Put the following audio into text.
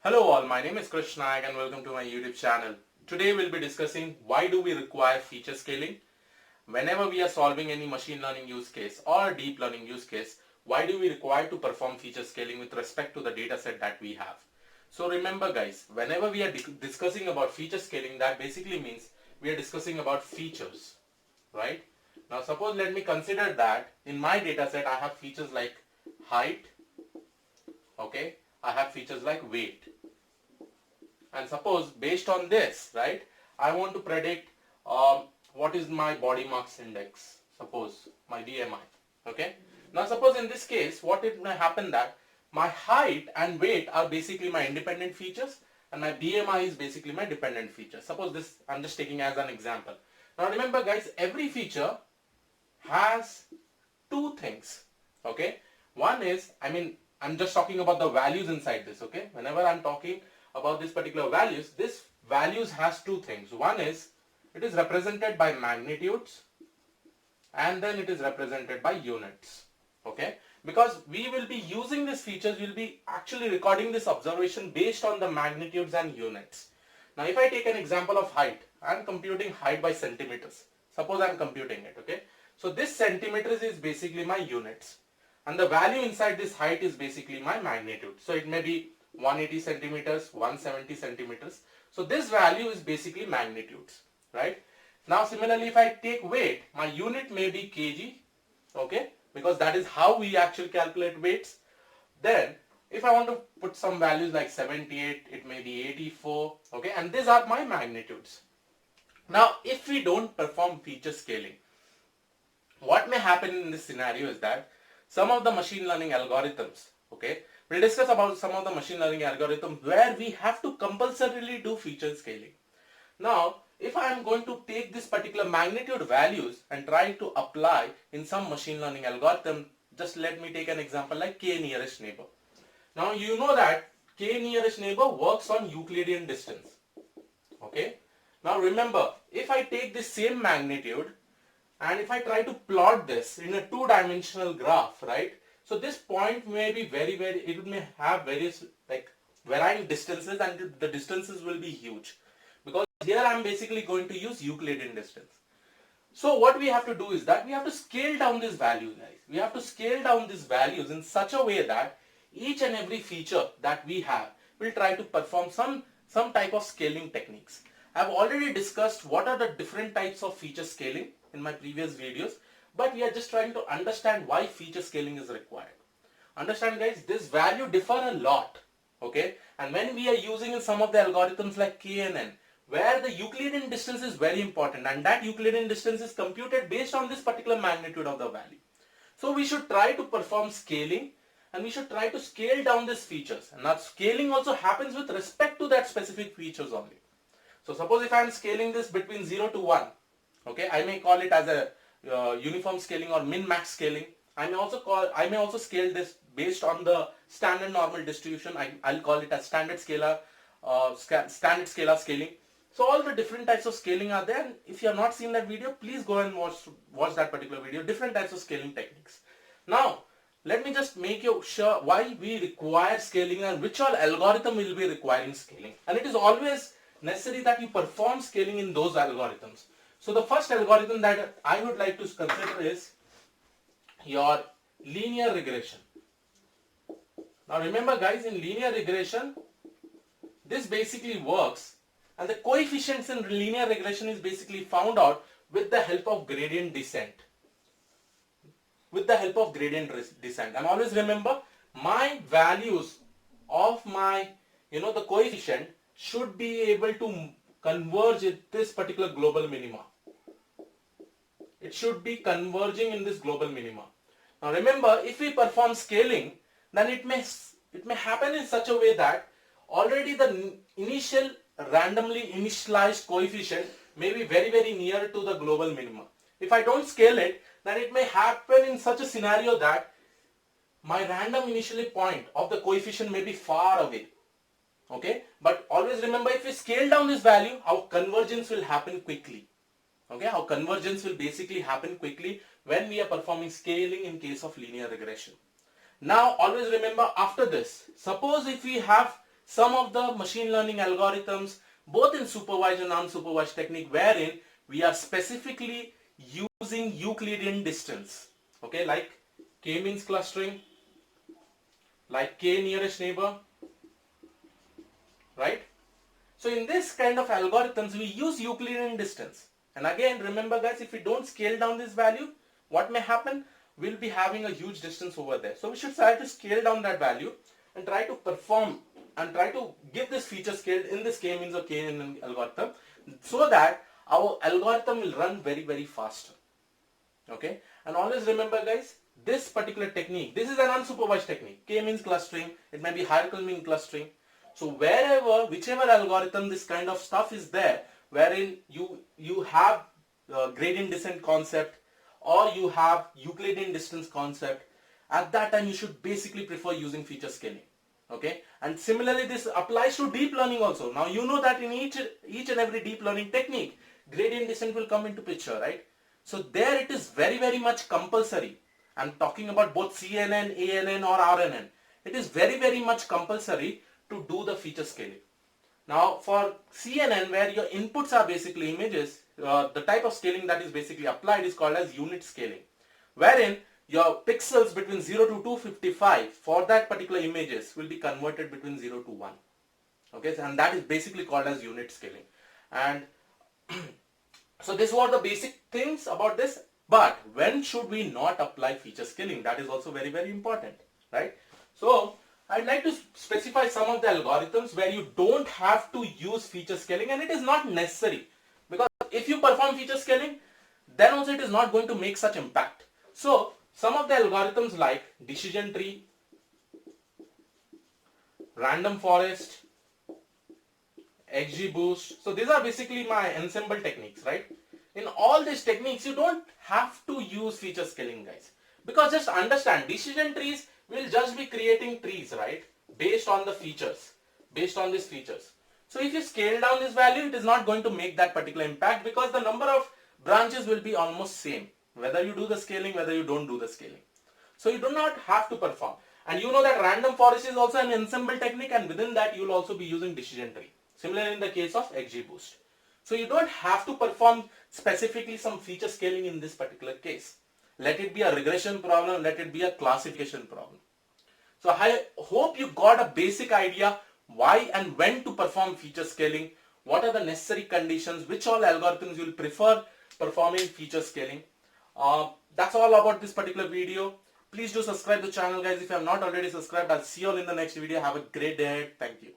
Hello all, my name is Krishna and welcome to my YouTube channel. Today we'll be discussing why do we require feature scaling. Whenever we are solving any machine learning use case or deep learning use case, why do we require to perform feature scaling with respect to the data set that we have? So remember guys, whenever we are discussing about feature scaling, that basically means we are discussing about features, right? Now suppose let me consider that in my data set I have features like height, okay? I have features like weight. And suppose based on this, right, I want to predict what is my body mass index, suppose my BMI, okay. Now suppose in this case what it may happen that my height and weight are basically my independent features and my BMI is basically my dependent feature. Suppose this I'm just taking as an example. Now remember guys, every feature has two things, okay. One is, I'm just talking about the values inside this, okay. Whenever I'm talking about this particular values, this values has two things. One is it is represented by magnitudes and then it is represented by units, okay. Because we will be using these features, we'll be actually recording this observation based on the magnitudes and units. Now if I take an example of height, I'm computing height by centimeters. Suppose I'm computing it, okay. So this centimeters is basically my units and the value inside this height is basically my magnitude. So it may be 180 centimeters, 170 centimeters. So this value is basically magnitudes, right? Now similarly if I take weight, my unit may be kg, okay, because that is how we actually calculate weights. Then if I want to put some values like 78, it may be 84, okay, and these are my magnitudes. Now if we don't perform feature scaling, what may happen in this scenario is that some of the machine learning algorithms, okay, we'll discuss about some of the machine learning algorithms where we have to compulsorily do feature scaling. Now, if I am going to take this particular magnitude values and try to apply in some machine learning algorithm, just let me take an example like k nearest neighbor. Now, you know that k nearest neighbor works on Euclidean distance, okay. Now, remember, if I take this same magnitude and if I try to plot this in a two-dimensional graph, right? So this point may be it may have various like varying distances and the distances will be huge. Because here I am basically going to use Euclidean distance. So what we have to do is that we have to scale down this value, guys. We have to scale down these values in such a way that each and every feature that we have will try to perform some type of scaling techniques. I have already discussed what are the different types of feature scaling in my previous videos, but we are just trying to understand why feature scaling is required. Understand guys, this value differ a lot, okay, and when we are using in some of the algorithms like k and n, where the Euclidean distance is very important and that Euclidean distance is computed based on this particular magnitude of the value. So we should try to perform scaling and we should try to scale down these features, and that scaling also happens with respect to that specific features only. So suppose if I am scaling this between 0 to 1, okay, I may call it as a uniform scaling or min-max scaling. I may also scale this based on the standard normal distribution. I'll call it as standard scalar scaling. So all the different types of scaling are there. And if you have not seen that video, please go and watch that particular video. Different types of scaling techniques. Now let me just make you sure why we require scaling and which all algorithm will be requiring scaling. And it is always necessary that you perform scaling in those algorithms. So the first algorithm that I would like to consider is your linear regression. Now remember guys, in linear regression, this basically works and the coefficients in linear regression is basically found out with the help of gradient descent. And always remember, my values of my, the coefficient should be able to converge at this particular global minima. It should be converging in this global minima. Now remember, if we perform scaling, then it may happen in such a way that already the initial randomly initialized coefficient may be very near to the global minima. If I don't scale it, then it may happen in such a scenario that my random initially point of the coefficient may be far away. Okay, but always remember, if we scale down this value, our convergence will happen quickly. Okay, our convergence will basically happen quickly when we are performing scaling in case of linear regression. Now always remember, after this, suppose if we have some of the machine learning algorithms, both in supervised and unsupervised technique, wherein we are specifically using Euclidean distance. Okay, like k-means clustering, like k nearest neighbor, right? So in this kind of algorithms, we use Euclidean distance. And again, remember guys, if we don't scale down this value, what may happen? We'll be having a huge distance over there. So we should try to scale down that value and try to perform and try to give this feature scale in this k-means or k-n algorithm, so that our algorithm will run very, very faster. Okay, and always remember guys, this particular technique, this is an unsupervised technique. K means clustering, it may be hierarchical mean clustering. So wherever, whichever algorithm this kind of stuff is there, wherein you have gradient descent concept or you have Euclidean distance concept, at that time you should basically prefer using feature scaling. Okay, and similarly this applies to deep learning also. Now you know that in each and every deep learning technique, gradient descent will come into picture, right? So there it is very, very much compulsory. I'm talking about both CNN, ANN or RNN. It is very, very much compulsory to do the feature scaling. Now for CNN, where your inputs are basically images, the type of scaling that is basically applied is called as unit scaling, wherein your pixels between 0 to 255 for that particular images will be converted between 0 to 1. Okay, and that is basically called as unit scaling. And so these were the basic things about this. But when should we not apply feature scaling? That is also very, very important, right? So I'd like to specify some of the algorithms where you don't have to use feature scaling, and it is not necessary, because if you perform feature scaling, then also it is not going to make such impact. So some of the algorithms like decision tree, random forest, XGBoost. So these are basically my ensemble techniques, right? In all these techniques, you don't have to use feature scaling, guys. Because just understand, decision trees will just be creating trees, right? Based on the features, based on these features. So if you scale down this value, it is not going to make that particular impact, because the number of branches will be almost same, whether you do the scaling, whether you don't do the scaling. So you do not have to perform. And you know that random forest is also an ensemble technique, and within that you will also be using decision tree. Similarly in the case of XGBoost. So you don't have to perform specifically some feature scaling in this particular case. Let it be a regression problem, let it be a classification problem. So I hope you got a basic idea why and when to perform feature scaling, what are the necessary conditions, which all algorithms you will prefer performing feature scaling. That's all about this particular video. Please do subscribe to the channel, guys. If you have not already subscribed, I'll see you all in the next video. Have a great day. Thank you.